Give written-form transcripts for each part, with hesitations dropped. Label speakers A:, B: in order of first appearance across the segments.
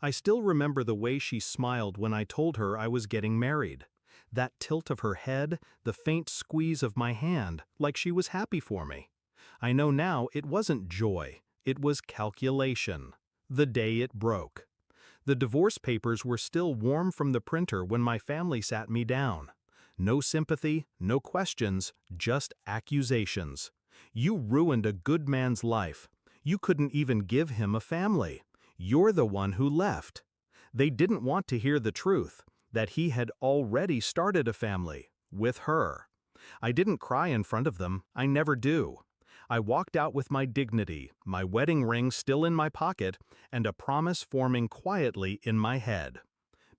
A: I still remember the way she smiled when I told her I was getting married. That tilt of her head, the faint squeeze of my hand, like she was happy for me. I know now it wasn't joy, it was calculation. The day it broke. The divorce papers were still warm from the printer when my family sat me down. No sympathy, no questions, just accusations. You ruined a good man's life. You couldn't even give him a family. You're the one who left. They didn't want to hear the truth, that he had already started a family, with her. I didn't cry in front of them, I never do. I walked out with my dignity, my wedding ring still in my pocket, and a promise forming quietly in my head.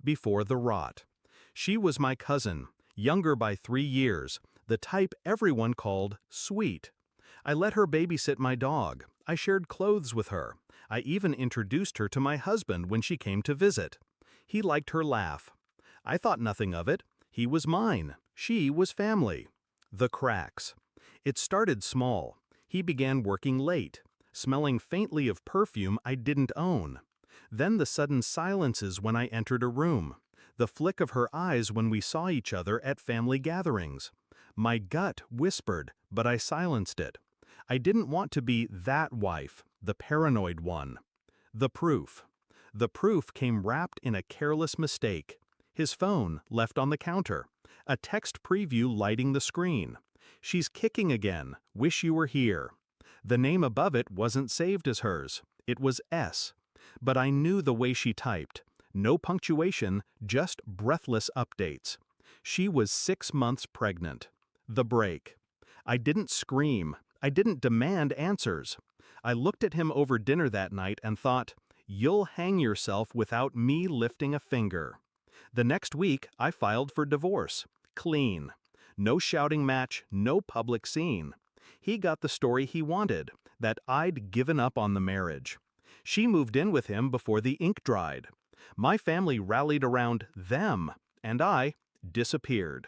A: Before the rot. She was my cousin, younger by 3 years, the type everyone called sweet. I let her babysit my dog. I shared clothes with her. I even introduced her to my husband when she came to visit. He liked her laugh. I thought nothing of it. He was mine. She was family. The cracks. It started small. He began working late, smelling faintly of perfume I didn't own. Then the sudden silences when I entered a room. The flick of her eyes when we saw each other at family gatherings. My gut whispered, but I silenced it. I didn't want to be that wife, the paranoid one. The proof. The proof came wrapped in a careless mistake. His phone left on the counter. A text preview lighting the screen. She's kicking again. Wish you were here. The name above it wasn't saved as hers. It was S. But I knew the way she typed. No punctuation, just breathless updates. She was 6 months pregnant. The break. I didn't scream. I didn't demand answers. I looked at him over dinner that night and thought, you'll hang yourself without me lifting a finger. The next week, I filed for divorce. Clean. No shouting match, no public scene. He got the story he wanted, that I'd given up on the marriage. She moved in with him before the ink dried. My family rallied around them, and I disappeared.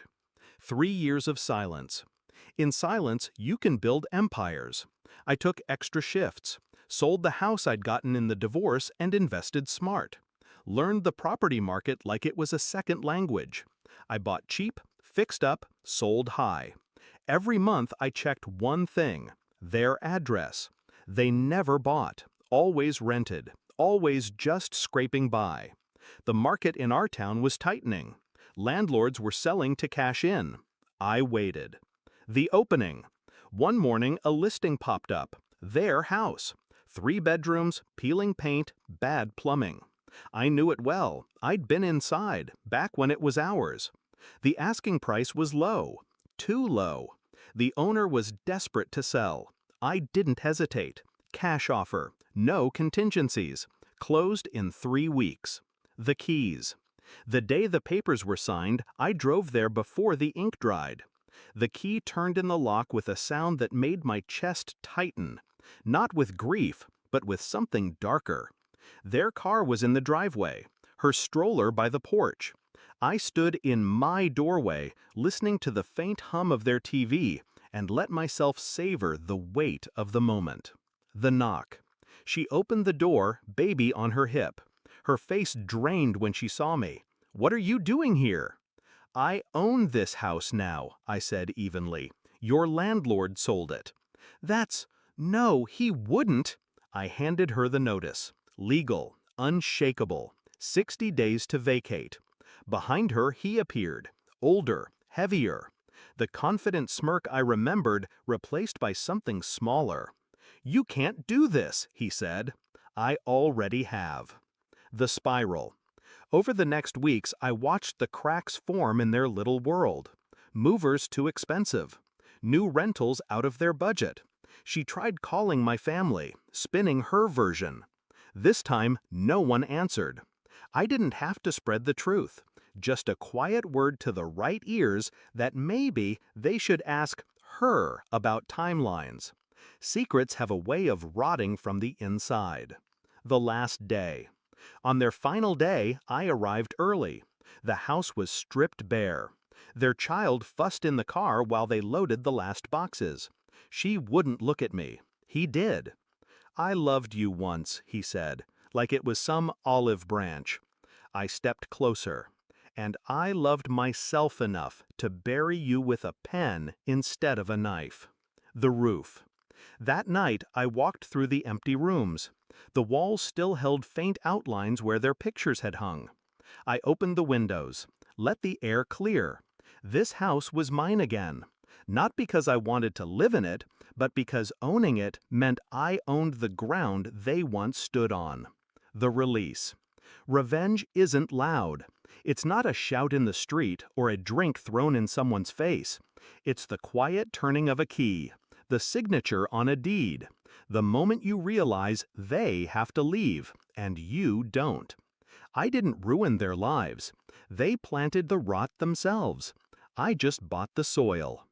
A: 3 years of silence. In silence, you can build empires. I took extra shifts, sold the house I'd gotten in the divorce and invested smart. Learned the property market like it was a second language. I bought cheap, fixed up, sold high. Every month I checked one thing, their address. They never bought, always rented, always just scraping by. The market in our town was tightening. Landlords were selling to cash in. I waited. The opening. One morning a listing popped up. Their house. 3 bedrooms, peeling paint, bad plumbing. I knew it well. I'd been inside, back when it was ours. The asking price was low. Too low. The owner was desperate to sell. I didn't hesitate. Cash offer. No contingencies. Closed in 3 weeks. The keys. The day the papers were signed, I drove there before the ink dried. The key turned in the lock with a sound that made my chest tighten. Not with grief, but with something darker. Their car was in the driveway, her stroller by the porch. I stood in my doorway, listening to the faint hum of their TV, and let myself savor the weight of the moment. The knock. She opened the door, baby on her hip. Her face drained when she saw me. "What are you doing here?" "I own this house now," I said evenly. "Your landlord sold it." No, he wouldn't." I handed her the notice. Legal, unshakable, 60 days to vacate. Behind her he appeared, older, heavier. The confident smirk I remembered replaced by something smaller. "You can't do this," he said. "I already have." The spiral. Over the next weeks, I watched the cracks form in their little world. Movers too expensive. New rentals out of their budget. She tried calling my family, spinning her version. This time, no one answered. I didn't have to spread the truth, just a quiet word to the right ears that maybe they should ask her about timelines. Secrets have a way of rotting from the inside. The last day. On their final day, I arrived early. The house was stripped bare. Their child fussed in the car while they loaded the last boxes. She wouldn't look at me. He did. "I loved you once," he said. like it was some olive branch. I stepped closer. And I loved myself enough to bury you with a pen instead of a knife. The roof. That night, I walked through the empty rooms. The walls still held faint outlines where their pictures had hung. I opened the windows, let the air clear. This house was mine again. Not because I wanted to live in it, but because owning it meant I owned the ground they once stood on. The release. Revenge isn't loud. It's not a shout in the street or a drink thrown in someone's face. It's the quiet turning of a key, the signature on a deed, the moment you realize they have to leave, and you don't. I didn't ruin their lives. They planted the rot themselves. I just bought the soil.